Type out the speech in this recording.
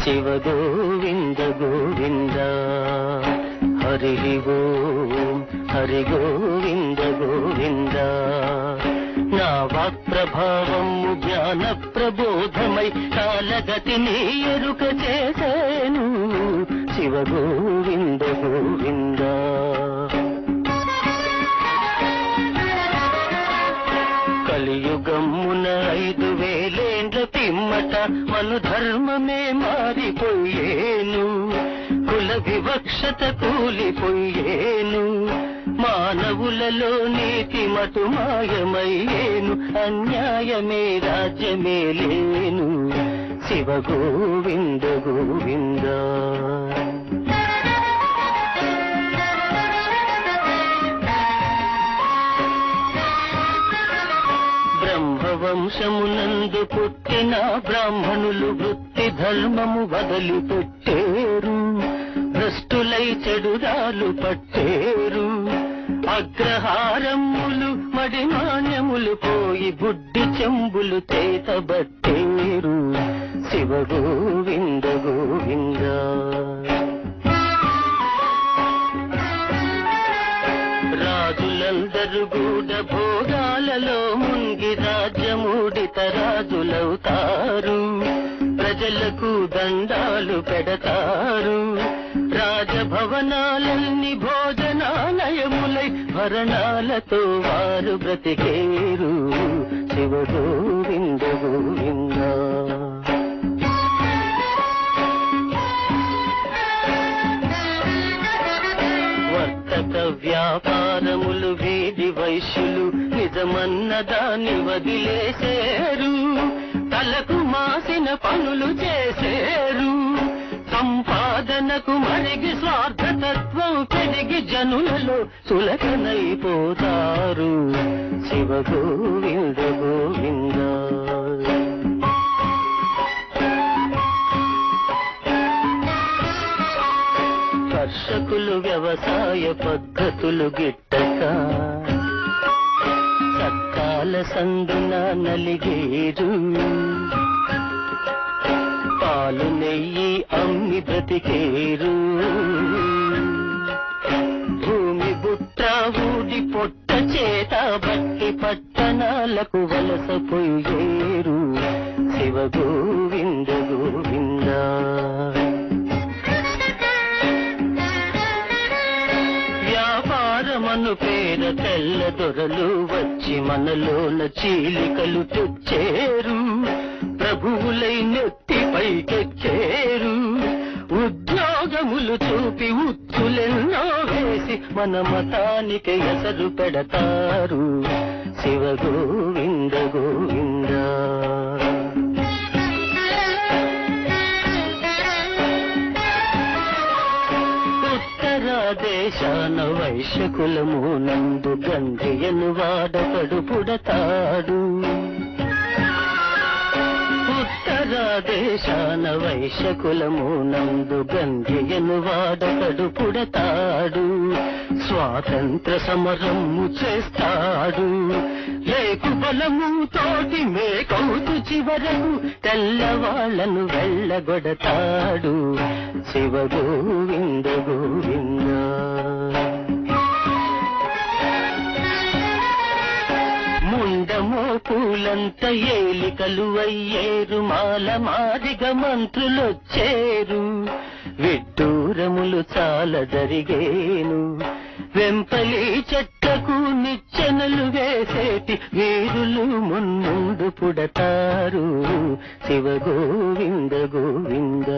శివ గోవింద గోవింద హరి ఓం హరి గోవింద గోవింద నా వాక్ ప్రభావము జ్ఞాన ప్రబోధమై కాలగతిని ఎరుక చేసేను శివ గోవింద గోవింద కలియుగమున 5000 పిమ్మట మను ధర్మమే మారిపోయేను కుల వివక్షత కూలిపోయేను మానవులలో నీతి మటు మాయమయ్యేను అన్యాయమే రాజ్యమే లేను శివ గోవింద గోవింద వంశమునందు పుట్టిన బ్రాహ్మణులు వృత్తి ధర్మము వదిలిపెట్టేరు భ్రష్టులై చెడుదాలు పట్టేరు అగ్రహారములు మడిమాన్యములు పోయి బుడ్డి చెంబులు చేతబట్టేరు శివ గోవింద గోవింద రాజులందరూ గూడ భోగాలలో ముంగి రాజ్యమూడిత రాజులవుతారు ప్రజలకు దండాలు పెడతారు రాజభవనాలన్నీ భోజనాలయములై భరణాలతో వారు బ్రతికేరు శివ గోవింద గోవింద వ్యాపారములు వీడి వైశ్యులు నిజమన్న దాన్ని వదిలేసేరు తలకు మాసిన పనులు చేసేరు సంపాదనకు మరిగి స్వార్థతత్వం పెరిగి జనులలో చులకనైపోతారు శివ గోవింద గోవింద కర్షకులు వ్యవసాయ పద్ధతులు గిట్టక సత్కాల సందున నలిగేరు పాలు నెయ్యి అమ్మి బ్రతికేరు భూమి బుట్ట ఊడి పొట్ట చేత బట్టి పట్టణాలకు వలసపోయేరు శివ గోవింద గోవింద మను పేర తెల్ల దొరలు వచ్చి మనలోన చీలికలు తెచ్చేరు ప్రభువులై నెత్తి పైకెచ్చేరు ఉద్యోగములు చూపి ఉత్తులెన్నో వేసి మన మతానికి ఎసరు పెడతారు శివ గోవింద గోవింద దేశాన వైశ్యకులము నందు గంధియను వాడకడు పుడతాడు ఉత్తర దేశాన వైశ్యకులము నందు గంధియను వాడకడు పుడతాడు స్వాతంత్ర సమరము చేస్తాడు లేకు బలము తోటి మేకౌతు చివరకు తెల్లవాళ్లను వెళ్ళగొడతాడు శివ గోవింద గోవింద ముండమో పూలంత ఏలికలు అయ్యేరు మాల మాదిగ మంత్రులొచ్చేరు విడ్డూరములు చాలా జరిగేను వెంపలి చెట్లకు నిచ్చెనలు వేసేటి వీరులు మున్ముందు పుడతారు శివ గోవింద గోవింద